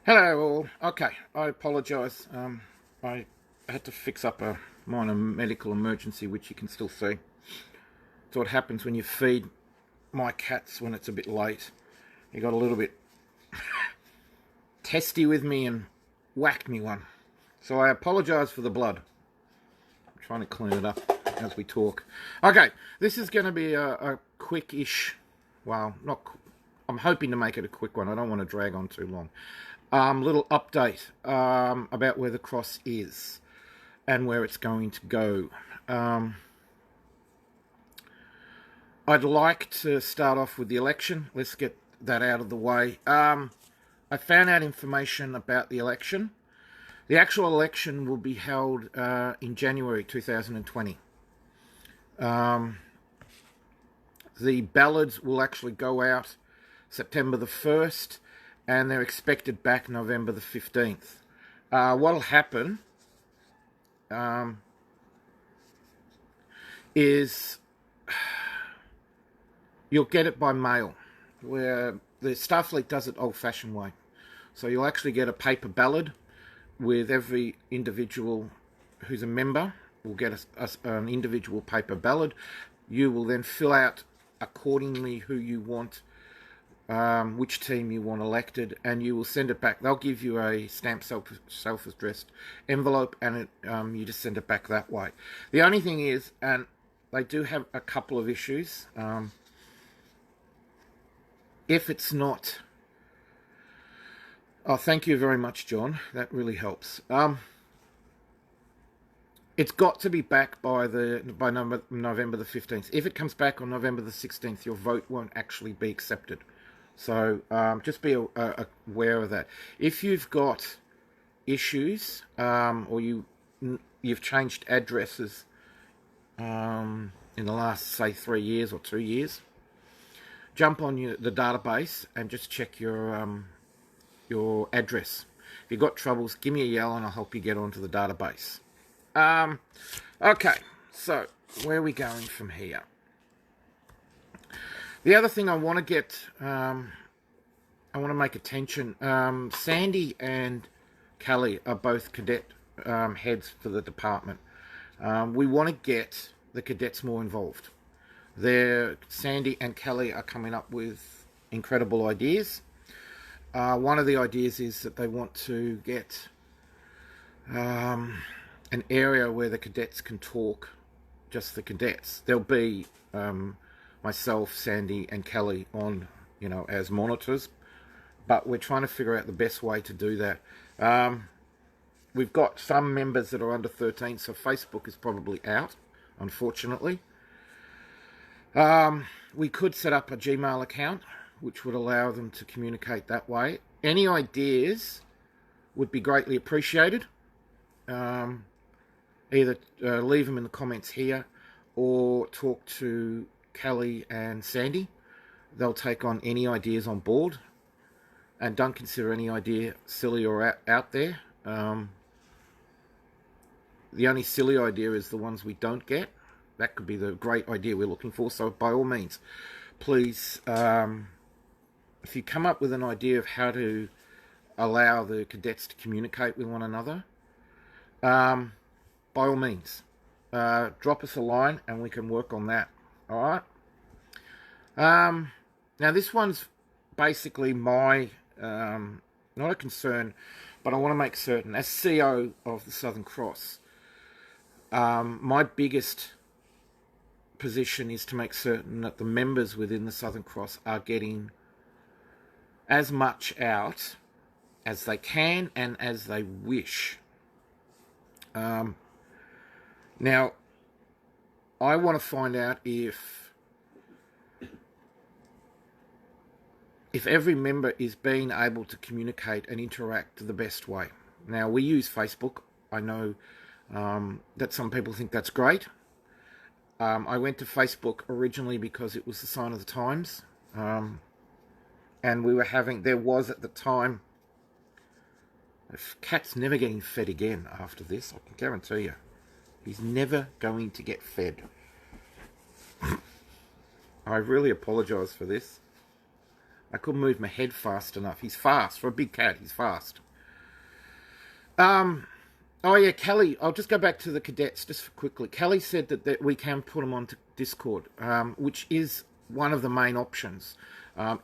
Hello all. Okay, I apologise. I had to fix up a minor medical emergency, which you can still see. It's what happens when you feed my cats when it's a bit late. He got a little bit testy with me and whacked me one. So I apologise for the blood. I'm trying to clean it up as we talk. Okay, this is going to be a quick-ish, well, not. I'm hoping to make it a quick one. I don't want to drag on too long. Little update about where the cross is and where it's going to go. I'd like to start off with the election. Let's get that out of the way. I found out information about the election. The actual election will be held in January 2020. The ballots will actually go out September the 1st, and they're expected back November the 15th. What'll happen is you'll get it by mail, where the Starfleet does it old-fashioned way. So you'll actually get a paper ballot with every individual who's a member will get an individual paper ballot. You will then fill out accordingly who you want, which team you want elected, and you will send it back. They'll give you a stamped self-addressed envelope, and you just send it back that way. The only thing is, and they do have a couple of issues, if it's not... Oh, thank you very much, John. That really helps. It's got to be back by November the 15th. If it comes back on November the 16th, your vote won't actually be accepted. So just be aware of that. If you've got issues or you've changed addresses in the last, say, 3 years or 2 years, jump on the database and just check your address. If you've got troubles, give me a yell and I'll help you get onto the database. Okay, so where are we going from here? The other thing I want to get, I want to make attention. Sandy and Kelly are both cadet heads for the department. We want to get the cadets more involved. Sandy and Kelly are coming up with incredible ideas. One of the ideas is that they want to get an area where the cadets can talk, just the cadets. There'll be myself, Sandy, and Kelly on, as monitors, but we're trying to figure out the best way to do that. We've got some members that are under 13, so Facebook is probably out, unfortunately. We could set up a Gmail account, which would allow them to communicate that way. Any ideas would be greatly appreciated. Either leave them in the comments here or talk to Kelly and Sandy. They'll take on any ideas on board, and don't consider any idea silly or out there. The only silly idea is the ones we don't get. That could be the great idea we're looking for. So by all means, please, if you come up with an idea of how to allow the cadets to communicate with one another, by all means, drop us a line and we can work on that. All right. Now this one's basically my, not a concern, but I want to make certain, as CEO of the Southern Cross, my biggest position is to make certain that the members within the Southern Cross are getting as much out as they can and as they wish. Now, I want to find out if every member is being able to communicate and interact the best way. Now, we use Facebook. I know that some people think that's great. I went to Facebook originally because it was the sign of the times. And there was at the time, the cat's never getting fed again after this, I can guarantee you. He's never going to get fed. I really apologise for this. I couldn't move my head fast enough. He's fast. For a big cat, he's fast. Oh yeah, Kelly, I'll just go back to the cadets just quickly. Kelly said that we can put them onto Discord, which is one of the main options.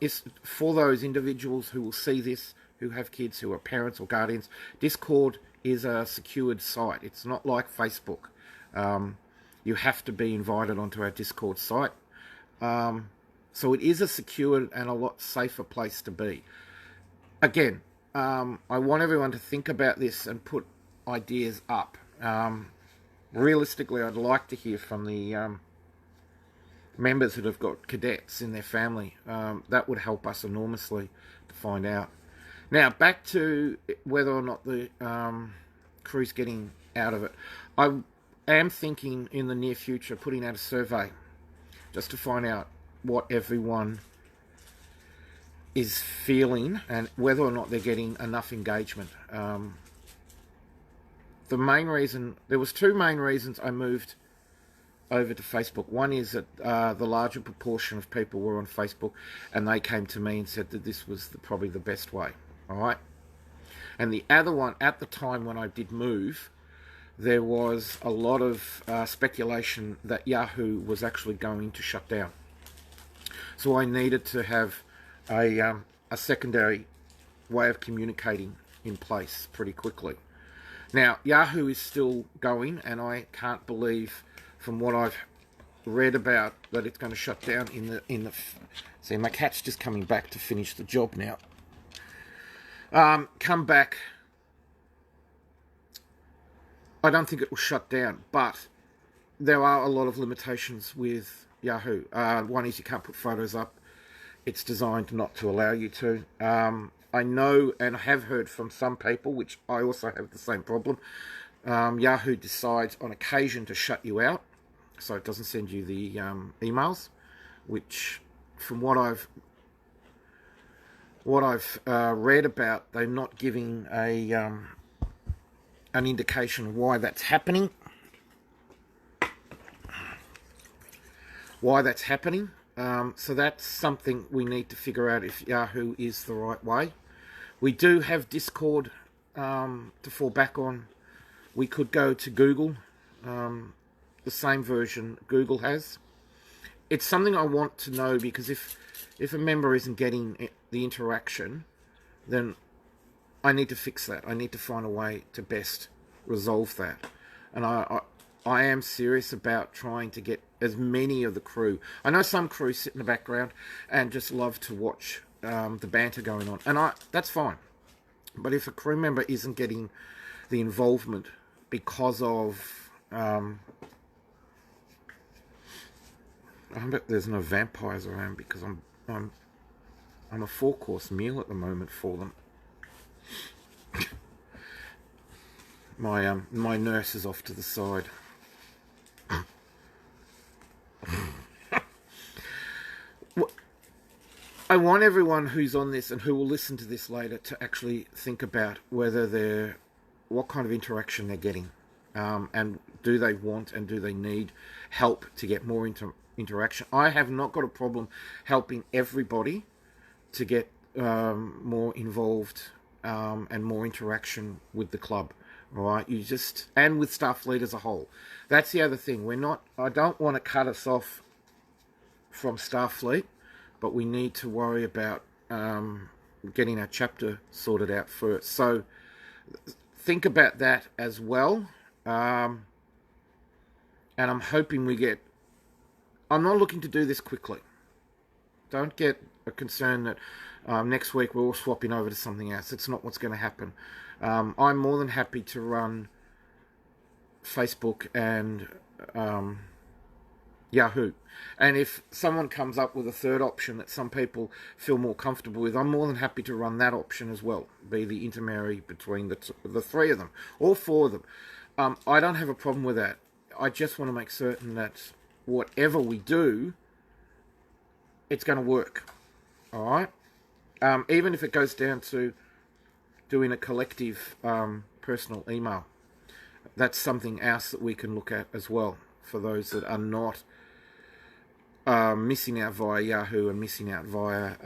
It's for those individuals who will see this, who have kids, who are parents or guardians. Discord is a secured site. It's not like Facebook. You have to be invited onto our Discord site. So it is a secured and a lot safer place to be. Again, I want everyone to think about this and put ideas up. Realistically, I'd like to hear from the members that have got cadets in their family. That would help us enormously to find out. Now, back to whether or not the crew's getting out of it. I am thinking in the near future putting out a survey just to find out what everyone is feeling and whether or not they're getting enough engagement. The main reason, there was two main reasons I moved over to Facebook. One is that the larger proportion of people were on Facebook, and they came to me and said that this was probably the best way. All right. And the other one, at the time when I did move, there was a lot of speculation that Yahoo was actually going to shut down. So I needed to have a secondary way of communicating in place pretty quickly. Now, Yahoo is still going, and I can't believe, from what I've read about, that it's going to shut down in the. See, my cat's just coming back to finish the job now. Come back. I don't think it will shut down, but there are a lot of limitations with Yahoo. One is you can't put photos up. It's designed not to allow you to. I know and have heard from some people, which I also have the same problem. Yahoo decides on occasion to shut you out, so it doesn't send you the emails, which, from what I've read about, they're not giving an indication of why that's happening. So that's something we need to figure out if Yahoo is the right way. We do have Discord to fall back on. We could go to Google, the same version Google has. It's something I want to know, because if a member isn't getting the interaction, then I need to fix that. I need to find a way to best resolve that. And I am serious about trying to get as many of the crew. I know some crew sit in the background and just love to watch the banter going on, and that's fine. But if a crew member isn't getting the involvement because of I bet there's no vampires around, because I'm a 4-course meal at the moment for them. My nurse is off to the side. I want everyone who's on this and who will listen to this later to actually think about what kind of interaction they're getting, and do they want and do they need help to get more interaction. I have not got a problem helping everybody to get more involved and more interaction with the club. All right, and with Starfleet as a whole. That's the other thing. I don't want to cut us off from Starfleet, but we need to worry about getting our chapter sorted out first. So think about that as well. And I'm hoping I'm not looking to do this quickly. Don't get a concern that next week we're all swapping over to something else. It's not what's going to happen. I'm more than happy to run Facebook and Yahoo. And if someone comes up with a third option that some people feel more comfortable with, I'm more than happy to run that option as well. Be the intermediary between the three of them, or four of them. I don't have a problem with that. I just want to make certain that whatever we do, it's going to work. All right? Even if it goes down to doing a collective personal email. That's something else that we can look at as well, for those that are not missing out via Yahoo and missing out via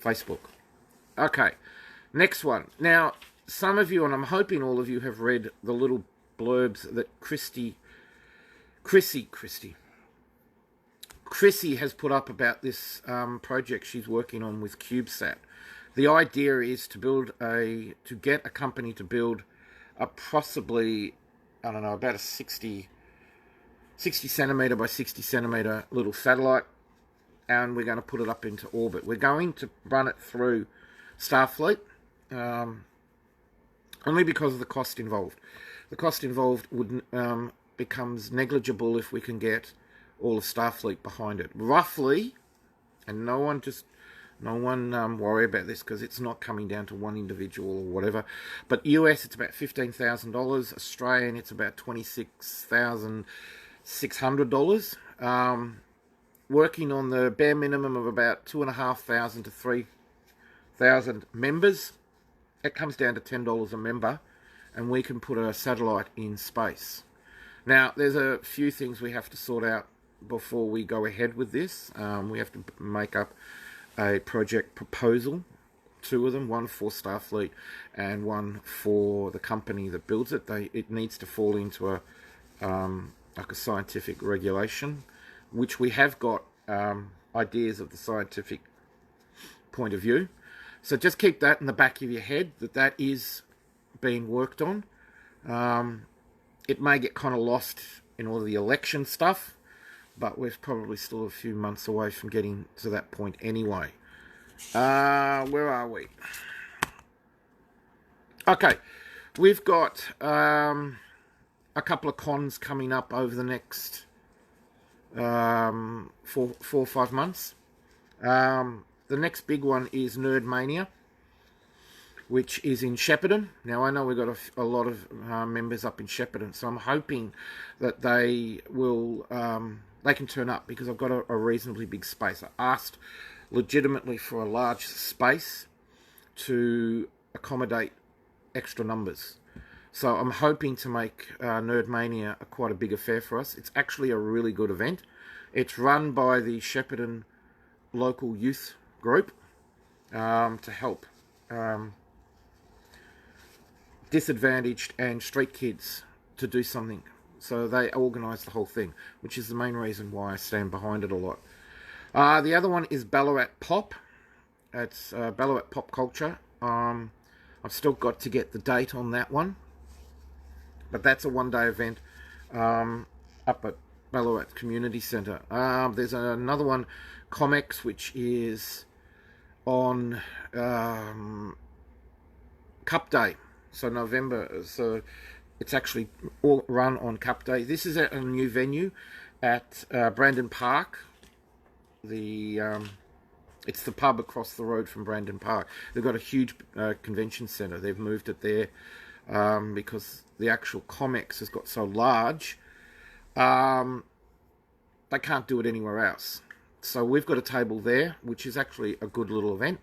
Facebook. Okay, next one. Now, some of you, and I'm hoping all of you, have read the little blurbs that Chrissy has put up about this project she's working on with CubeSat. The idea is to get a company to build a possibly, I don't know, about a 60 centimetre by 60 centimetre little satellite, and we're going to put it up into orbit. We're going to run it through Starfleet, only because of the cost involved. The cost involved becomes negligible if we can get all of Starfleet behind it. Roughly, and no one worry about this because it's not coming down to one individual or whatever, but US it's about $15,000, Australian it's about $26,600. Working on the bare minimum of about 2,500 to 3,000 members. It comes down to $10 a member, and we can put a satellite in space. Now, there's a few things we have to sort out before we go ahead with this. We have to make up a project proposal, 2 of them, one for Starfleet and one for the company that builds it. It needs to fall into like a scientific regulation, which we have got ideas of the scientific point of view. So just keep that in the back of your head, that is being worked on. It may get kind of lost in all the election stuff, but we're probably still a few months away from getting to that point anyway. Where are we? Okay, we've got a couple of cons coming up over the next 4 or 5 months. The next big one is Nerd Mania, which is in Shepparton. Now, I know we've got a lot of members up in Shepparton, so I'm hoping that they will they can turn up, because I've got a reasonably big space. I asked legitimately for a large space to accommodate extra numbers. So I'm hoping to make Nerd Mania quite a big affair for us. It's actually a really good event. It's run by the Shepparton local youth group to help disadvantaged and street kids to do something. So they organise the whole thing, which is the main reason why I stand behind it a lot. The other one is Ballarat Pop. It's Ballarat Pop Culture. I've still got to get the date on that one, but that's a one-day event up at Ballarat Community Centre. There's another one, Comics, which is on Cup Day, so November. So it's actually all run on Cup Day. This is at a new venue at Brandon Park. It's the pub across the road from Brandon Park. They've got a huge convention centre. They've moved it there because the actual Comics has got so large. They can't do it anywhere else. So we've got a table there, which is actually a good little event.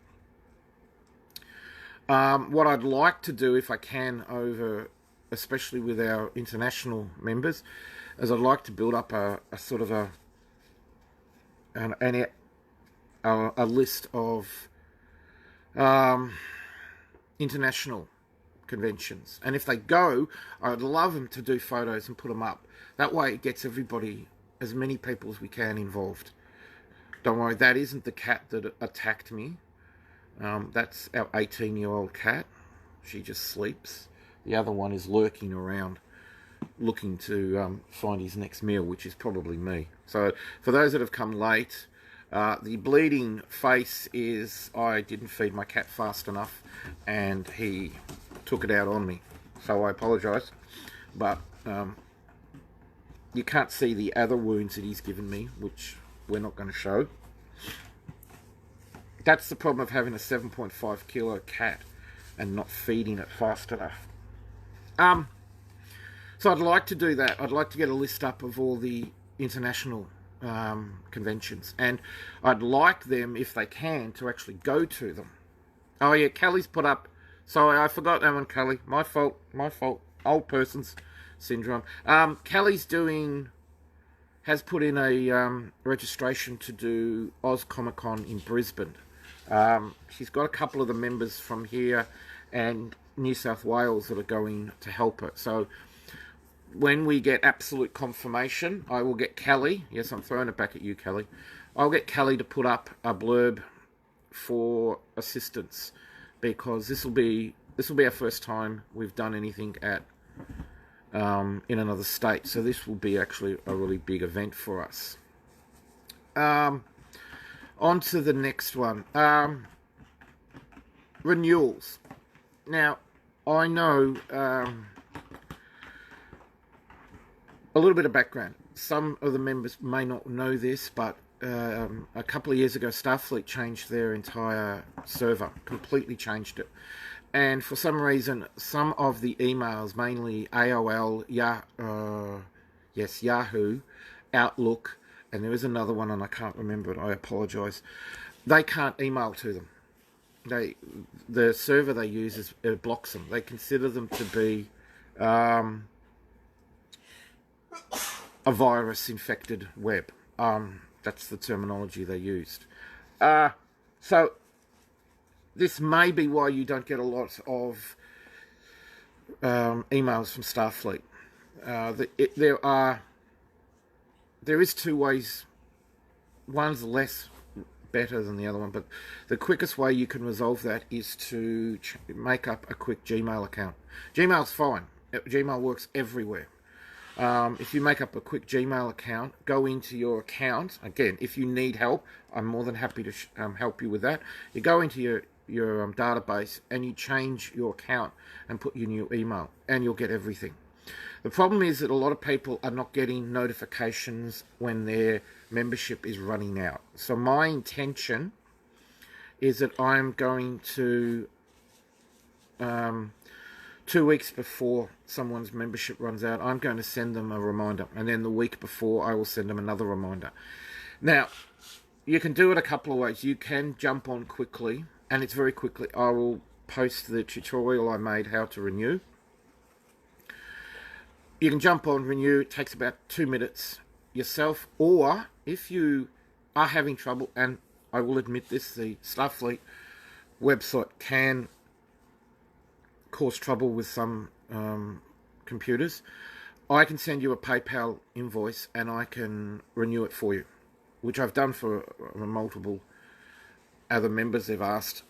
What I'd like to do, if I can, especially with our international members, is I'd like to build up a sort of a list of international conventions, and if they go, I'd love them to do photos and put them up. That way it gets everybody, as many people as we can, involved. Don't worry, that isn't the cat that attacked me. That's our 18-year-old cat. She just sleeps. The other one is lurking around, looking to find his next meal, which is probably me. So for those that have come late, the bleeding face is I didn't feed my cat fast enough and he took it out on me. So I apologise. But you can't see the other wounds that he's given me, which we're not going to show. That's the problem of having a 7.5 kilo cat and not feeding it fast enough. So I'd like to do that. I'd like to get a list up of all the international conventions, and I'd like them, if they can, to actually go to them. Oh yeah, Kelly's put up. Sorry, I forgot that one, Kelly. My fault. Old person's syndrome. Kelly's has put in a registration to do Oz Comic Con in Brisbane. She's got a couple of the members from here and New South Wales that are going to help her. So when we get absolute confirmation, I will get Kelly. Yes, I'm throwing it back at you, Kelly. I'll get Kelly to put up a blurb for assistance, because this will be our first time we've done anything at in another state. So this will be actually a really big event for us. On to the next one. Renewals. Now, I know a little bit of background. Some of the members may not know this, but a couple of years ago, Starfleet changed their entire server, completely changed it. And for some reason, some of the emails, mainly AOL, Yahoo, Outlook, and there is another one and I can't remember it, I apologise, they can't email to them. The server they use blocks them. They consider them to be a virus-infected web. That's the terminology they used. So this may be why you don't get a lot of emails from Starfleet. There is two ways. One's less better than the other one, but the quickest way you can resolve that is to make up a quick Gmail account. Gmail's fine. Gmail works everywhere. If you make up a quick Gmail account, go into your account. Again, if you need help, I'm more than happy to help you with that. You go into your database and you change your account and put your new email, and you'll get everything. The problem is that a lot of people are not getting notifications when their membership is running out. So my intention is that I'm going to 2 weeks before someone's membership runs out, I'm going to send them a reminder, and then the week before I will send them another reminder. Now, you can do it a couple of ways. You can jump on quickly, and it's very quickly. I will post the tutorial I made how to renew. You can jump on, renew. It takes about 2 minutes yourself, or if you are having trouble, and I will admit this, the Starfleet website can cause trouble with some computers, I can send you a PayPal invoice and I can renew it for you, which I've done for multiple other members. They've asked,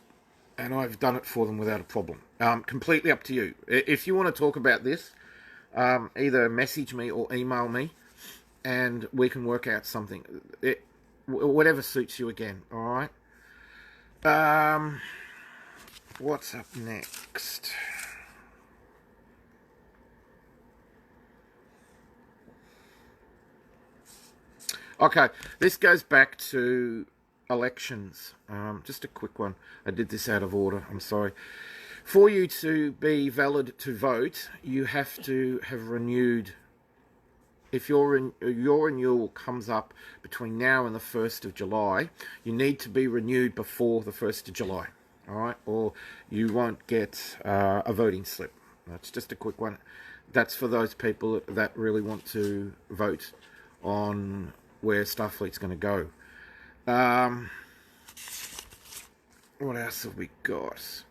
and I've done it for them without a problem. Completely up to you. If you want to talk about this, either message me or email me and we can work out something. Whatever suits you again, alright? What's up next? Okay, this goes back to elections. Just a quick one. I did this out of order, I'm sorry. For you to be valid to vote, you have to have renewed. If your renewal comes up between now and the 1st of July, you need to be renewed before the 1st of July. Alright, or you won't get a voting slip. That's just a quick one. That's for those people that really want to vote on where Starfleet's going to go. What else have we got?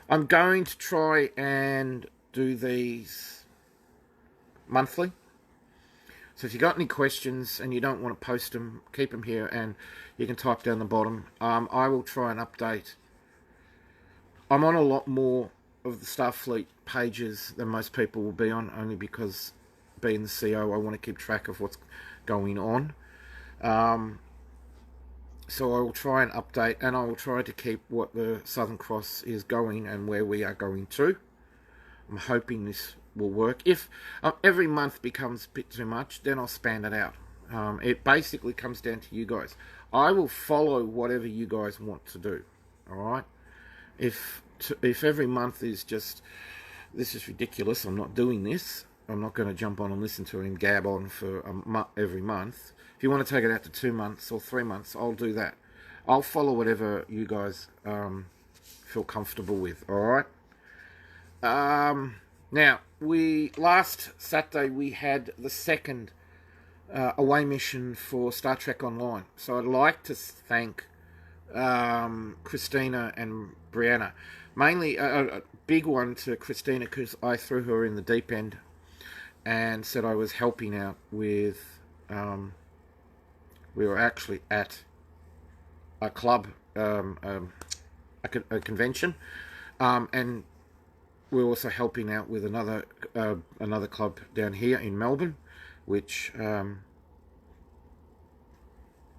I'm going to try and do these monthly. So if you got any questions and you don't want to post them, keep them here and you can type down the bottom. I will try and update. I'm on a lot more of the Starfleet pages than most people will be on, only because being the CEO, I want to keep track of what's going on. So I will try and update, and I will try to keep what the Southern Cross is going and where we are going to. I'm hoping this will work. If every month becomes a bit too much, then I'll span it out. It basically comes down to you guys. I will follow whatever you guys want to do. Alright? If every month is just, this is ridiculous, I'm not doing this, I'm not going to jump on and listen to him gab on for every month. If you want to take it out to 2 months or 3 months, I'll do that. I'll follow whatever you guys feel comfortable with. Alright? Now, last Saturday we had the second away mission for Star Trek Online. So I'd like to thank Christina and Brianna. Mainly a big one to Christina because I threw her in the deep end and said I was helping out with. We were actually at a club, a convention, and we're also helping out with another club down here in Melbourne, which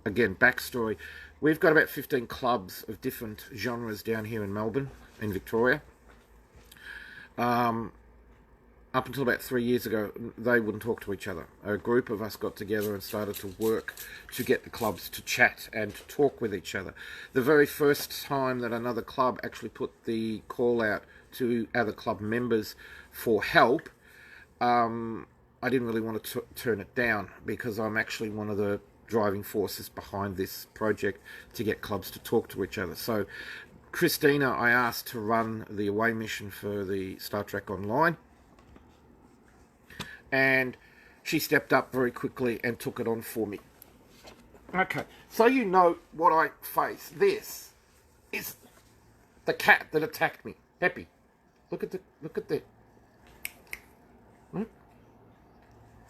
again, backstory. We've got about 15 clubs of different genres down here in Melbourne, in Victoria. Up until about 3 years ago, they wouldn't talk to each other. A group of us got together and started to work to get the clubs to chat and to talk with each other. The very first time that another club actually put the call out to other club members for help, I didn't really want to turn it down because I'm actually one of the driving forces behind this project to get clubs to talk to each other. So Christina, I asked to run the away mission for the Star Trek Online, and she stepped up very quickly and took it on for me. Okay, so you know what I face. This is the cat that attacked me, Peppy. Look at the.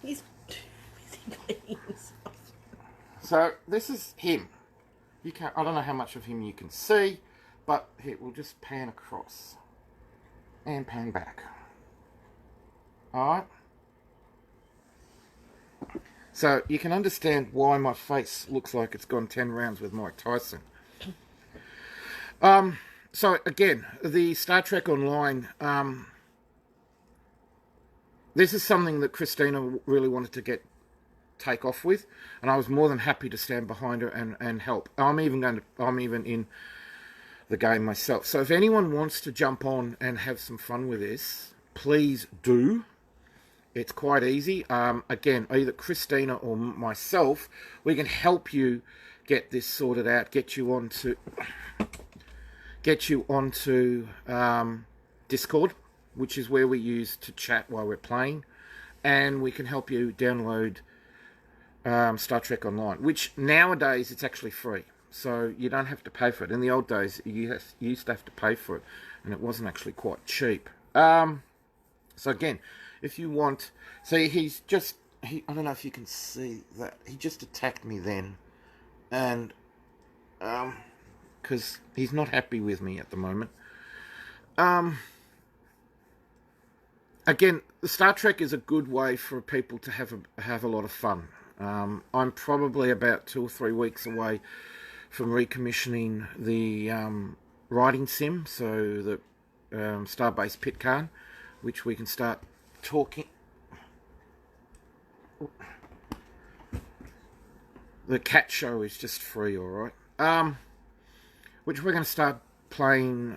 He's too busy cleaning himself. So this is him. You can't. I don't know how much of him you can see, but here we'll just pan across and pan back. All right. So you can understand why my face looks like it's gone 10 rounds with Mike Tyson. So again, the Star Trek Online. This is something that Christina really wanted to take off with, and I was more than happy to stand behind her and help. I'm even in the game myself. So if anyone wants to jump on and have some fun with this, please do. It's quite easy. Again, either Christina or myself, we can help you get this sorted out, get you onto Discord, which is where we use to chat while we're playing, and we can help you download Star Trek Online, which nowadays it's actually free, so you don't have to pay for it. In the old days, you used to have to pay for it, and it wasn't actually quite cheap. So again, if you want, see, I don't know if you can see that, he just attacked me then, and because he's not happy with me at the moment. Again, the Star Trek is a good way for people to have a lot of fun. I'm probably about 2 or 3 weeks away from recommissioning the riding sim, so the Starbase Pitcairn, which we can start talking. The cat show is just free, all right. Which we're going to start playing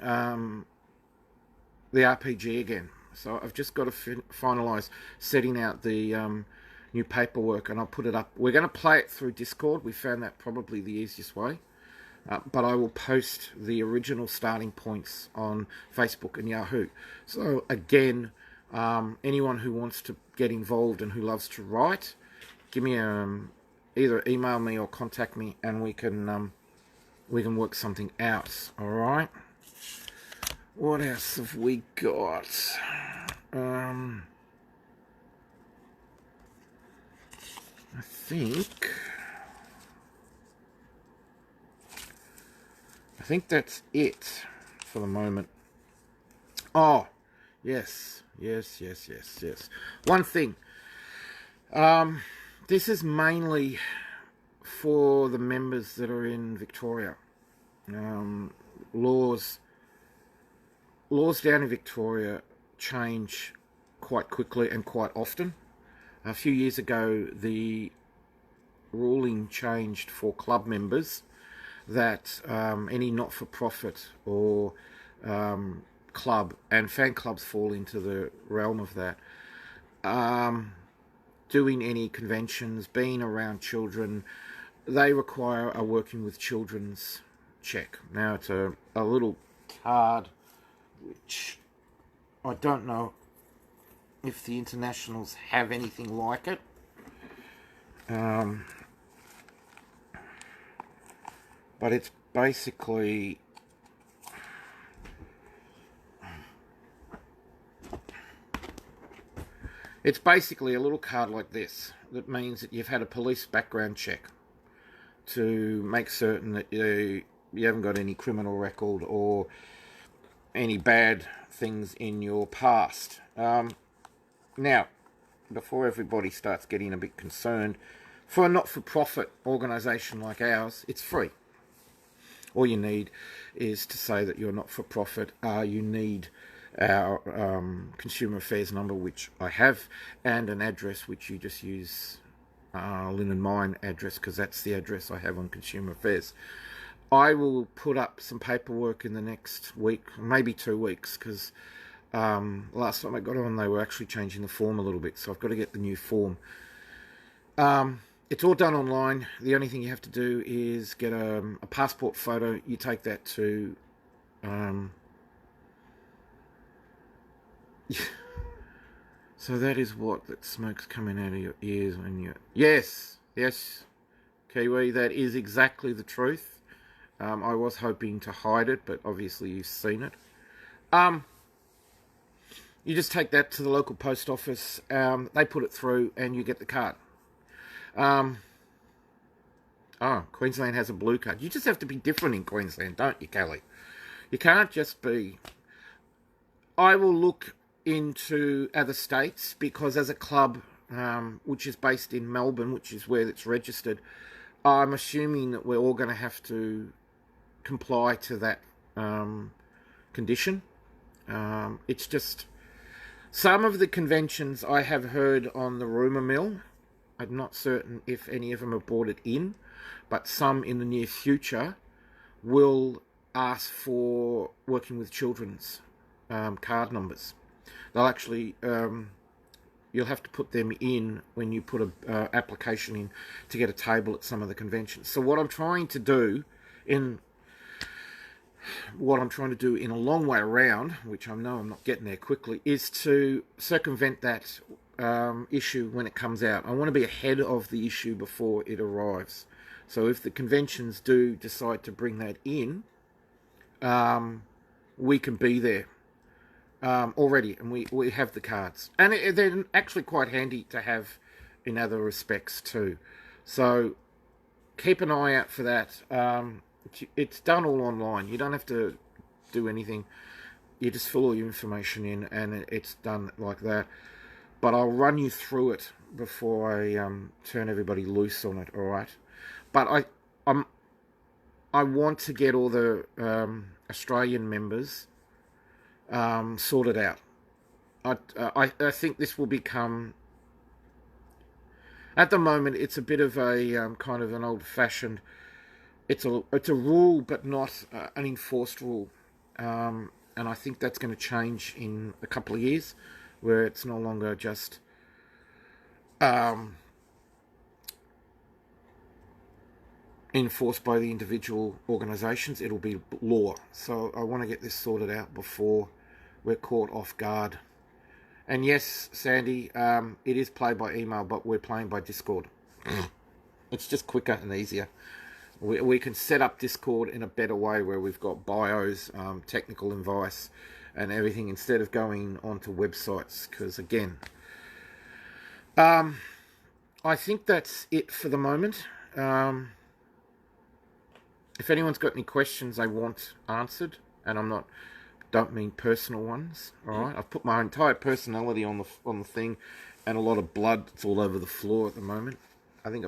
the RPG again. So I've just got to finalise setting out the new paperwork, and I'll put it up. We're going to play it through Discord. We found that probably the easiest way. But I will post the original starting points on Facebook and Yahoo. So again, anyone who wants to get involved and who loves to write, give me either email me or contact me, and we can work something out. All right. What else have we got? I think that's it for the moment. Oh, yes. One thing. This is mainly for the members that are in Victoria. Laws down in Victoria change quite quickly and quite often. A few years ago, the ruling changed for club members that any not-for-profit or club, and fan clubs fall into the realm of that, doing any conventions, being around children, they require a working with children's check. Now, it's a little card, which I don't know if the internationals have anything like it. But it's basically a little card like this that means that you've had a police background check to make certain that you haven't got any criminal record or any bad things in your past. Now, before everybody starts getting a bit concerned, for a not-for-profit organisation like ours, it's free. All you need is to say that you're not-for-profit. You need our Consumer Affairs number, which I have, and an address, which you just use Linen Mine address, because that's the address I have on Consumer Affairs. I will put up some paperwork in the next week, maybe 2 weeks, because last time I got on, they were actually changing the form a little bit, so I've got to get the new form. It's all done online. The only thing you have to do is get a passport photo. You take that to... So that is what? That smoke's coming out of your ears when you... Yes, Kiwi, that is exactly the truth. I was hoping to hide it, but obviously you've seen it. You just take that to the local post office. They put it through and you get the card. Queensland has a blue card. You just have to be different in Queensland, don't you, Kelly? You can't just be... I will look into other states, because as a club, which is based in Melbourne, which is where it's registered, I'm assuming that we're all going to have to comply to that condition. It's just... Some of the conventions I have heard on the rumour mill, I'm not certain if any of them have brought it in, but some in the near future will ask for working with children's card numbers. They'll actually, you'll have to put them in when you put a application in to get a table at some of the conventions. So what I'm trying to do in a long way around, which I know I'm not getting there quickly, is to circumvent that issue when it comes out. I want to be ahead of the issue before it arrives. So if the conventions do decide to bring that in, we can be there already, and we have the cards. And they're actually quite handy to have in other respects too. So keep an eye out for that. It's done all online. You don't have to do anything. You just fill all your information in and it's done like that. But I'll run you through it before I turn everybody loose on it, alright? But I want to get all the Australian members sorted out. I think this will become... At the moment, it's a bit of a kind of an old-fashioned... It's a rule, but not an enforced rule. And I think that's going to change in a couple of years, where it's no longer just enforced by the individual organisations. It'll be law. So I want to get this sorted out before we're caught off guard. And yes, Sandy, it is played by email, but we're playing by Discord. It's just quicker and easier. We can set up Discord in a better way, where we've got bios, technical advice, and everything, instead of going onto websites. Because again, I think that's it for the moment. If anyone's got any questions they want answered, and don't mean personal ones, all right? I've put my entire personality on the thing, and a lot of blood that's all over the floor at the moment. I think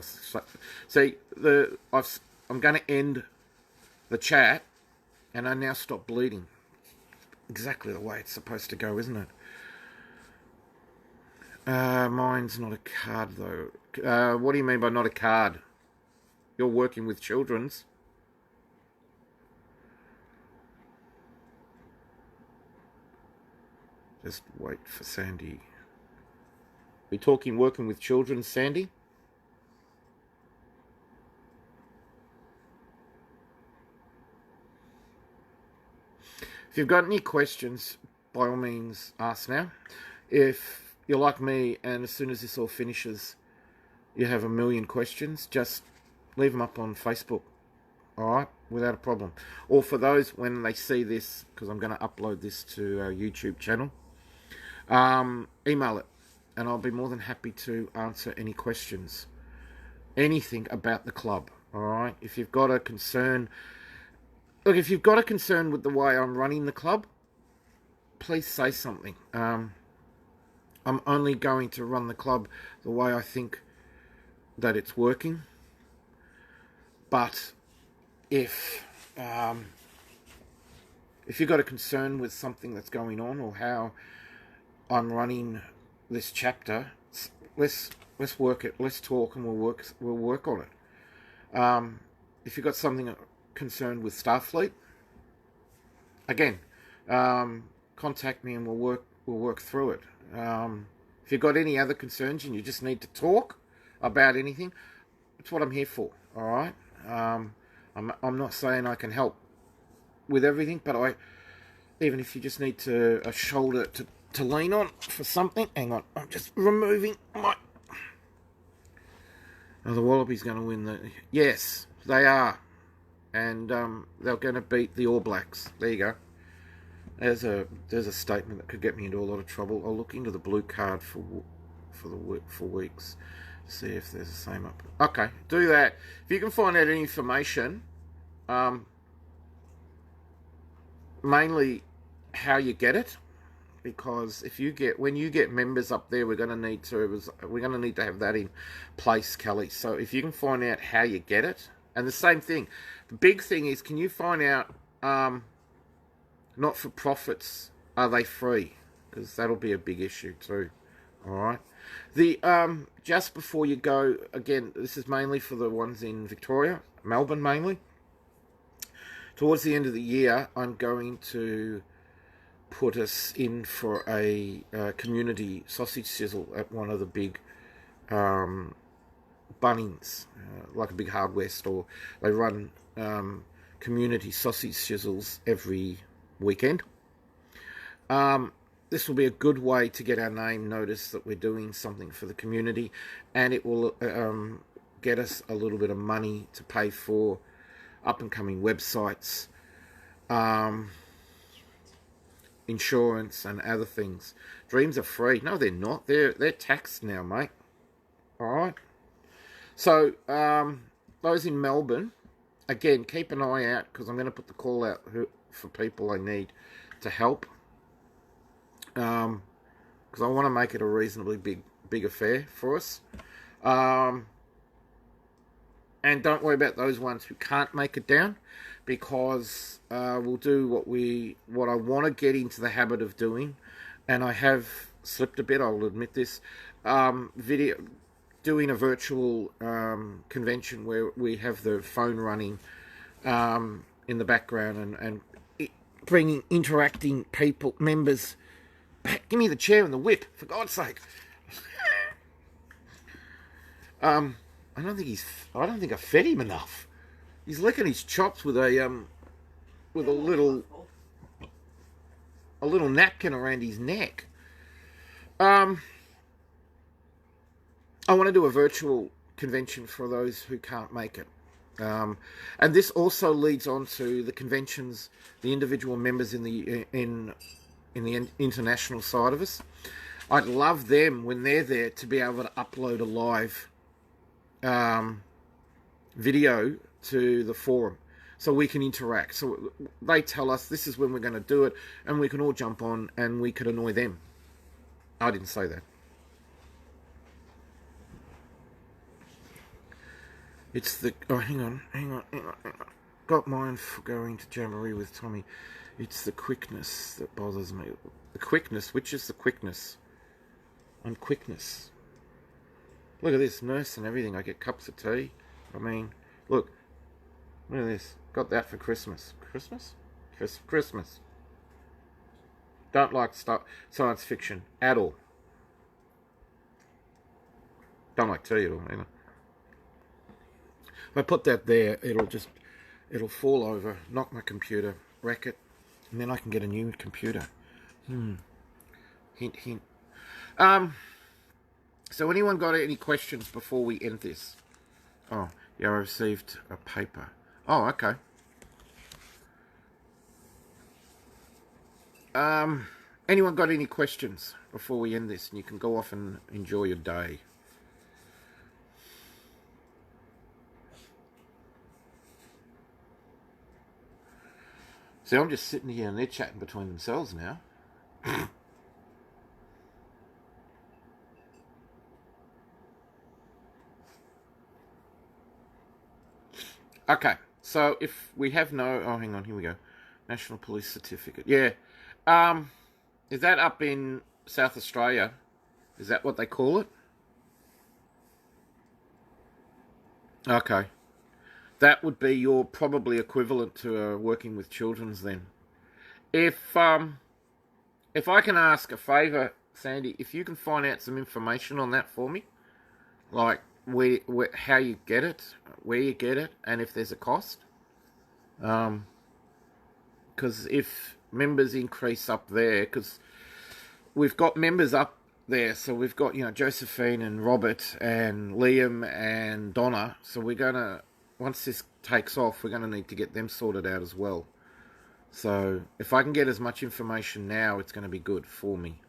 I'm going to end the chat, and I now stop bleeding. Exactly the way it's supposed to go, isn't it? Mine's not a card, though. What do you mean by not a card? You're working with children's. Just wait for Sandy. We talking working with children, Sandy? If you've got any questions, by all means, ask now. If you're like me, and as soon as this all finishes, you have a million questions, just leave them up on Facebook. Alright? without a problem. Or for those when they see this, because I'm going to upload this to our YouTube channel, email it, and I'll be more than happy to answer any questions, anything about the club. All right, if you've got a concern, look, if you've got a concern with the way I'm running the club, please say something. I'm only going to run the club the way I think that it's working. But if you've got a concern with something that's going on or how I'm running this chapter, let's work it. Let's talk, and we'll work on it. If you've got something concerned with Starfleet, again, contact me and we'll work through it. If you've got any other concerns and you just need to talk about anything, that's what I'm here for. All right. I'm not saying I can help with everything, but even if you just need a shoulder to lean on for something. Hang on, I'm just removing my. Oh, the Wallabies going to win Yes, they are, and they're going to beat the All Blacks. There you go. There's a statement that could get me into a lot of trouble. I'll look into the blue card for weeks. See if there's the same up. Okay, do that. If you can find out any information, mainly how you get it, because when you get members up there, we're going to need to have that in place, Kelly. So if you can find out how you get it, and the same thing, the big thing is, can you find out not-for-profits, are they free? Because that'll be a big issue too. All right. Just before you go, again, this is mainly for the ones in Victoria, Melbourne mainly. Towards the end of the year, I'm going to put us in for a community sausage sizzle at one of the big Bunnings, like a big hardware store. They run community sausage sizzles every weekend. This will be a good way to get our name noticed that we're doing something for the community, and it will get us a little bit of money to pay for up-and-coming websites, insurance, and other things. Dreams are free. No, they're not. They're taxed now, mate. All right. So those in Melbourne, again, keep an eye out, because I'm going to put the call out for people I need to help. Because I want to make it a reasonably big affair for us. And don't worry about those ones who can't make it down, because we'll do what I want to get into the habit of doing, and I have slipped a bit, I'll admit this, doing a virtual convention where we have the phone running in the background and bringing interacting people, members. Give me the chair and the whip, for God's sake. I don't think I fed him enough. He's licking his chops with a little napkin around his neck. I want to do a virtual convention for those who can't make it. And this also leads on to the conventions, the individual members in the international side of us. I'd love them, when they're there, to be able to upload a live video to the forum so we can interact. So they tell us this is when we're going to do it, and we can all jump on and we could annoy them. I didn't say that. It's the... Oh, hang on. Got mine for going to Jamboree with Tommy. It's the quickness that bothers me. The quickness? Which is the quickness? On quickness. Look at this, nurse and everything. I get cups of tea. I mean, look at this. Got that for Christmas. Christmas? Christmas. Don't like science fiction at all. Don't like tea at all, either. If I put that there, it'll fall over, knock my computer, wreck it, and then I can get a new computer. Hint, hint. So anyone got any questions before we end this? Oh, yeah, I received a paper. Oh, okay. Anyone got any questions before we end this? And you can go off and enjoy your day. See, I'm just sitting here and they're chatting between themselves now. Okay, so if we have no... Oh, hang on, here we go. National Police Certificate. Yeah. Is that up in South Australia? Is that what they call it? Okay. That would be your probably equivalent to working with children's then. If I can ask a favour, Sandy, if you can find out some information on that for me, like how you get it, where you get it, and if there's a cost. Because if members increase up there, because we've got members up there, so we've got, Josephine and Robert and Liam and Donna, so we're going to, once this takes off, we're going to need to get them sorted out as well. So if I can get as much information now, it's going to be good for me.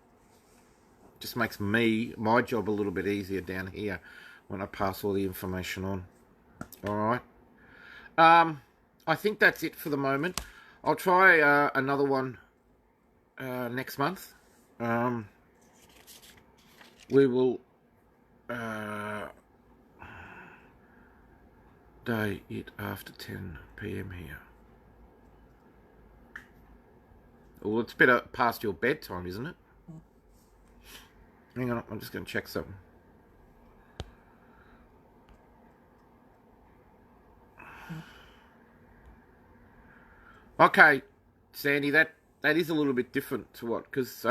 Just makes my job a little bit easier down here when I pass all the information on. All right. I think that's it for the moment. I'll try another one next month. We will day it after 10 p.m. here. Well, it's better past your bedtime, isn't it? Hang on, I'm just going to check something. Okay, Sandy, that is a little bit different to what, because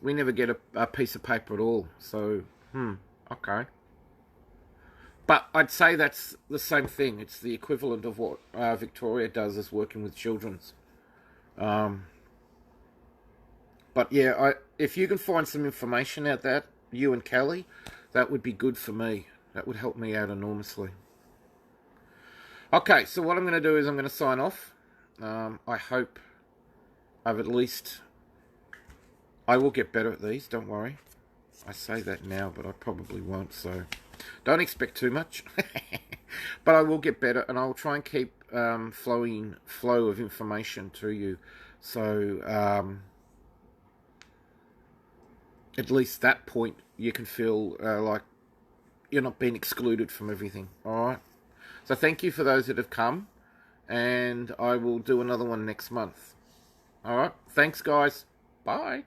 we never get a piece of paper at all. So, okay. But I'd say that's the same thing. It's the equivalent of what Victoria does as working with children's. But yeah, if you can find some information out that, you and Kelly, that would be good for me. That would help me out enormously. Okay, so what I'm going to do is I'm going to sign off. I hope I've at least... I will get better at these, don't worry. I say that now, but I probably won't, so don't expect too much. But I will get better, and I'll try and keep flow of information to you. So at least that point you can feel like you're not being excluded from everything. All right. So thank you for those that have come, and I will do another one next month. All right. Thanks, guys. Bye.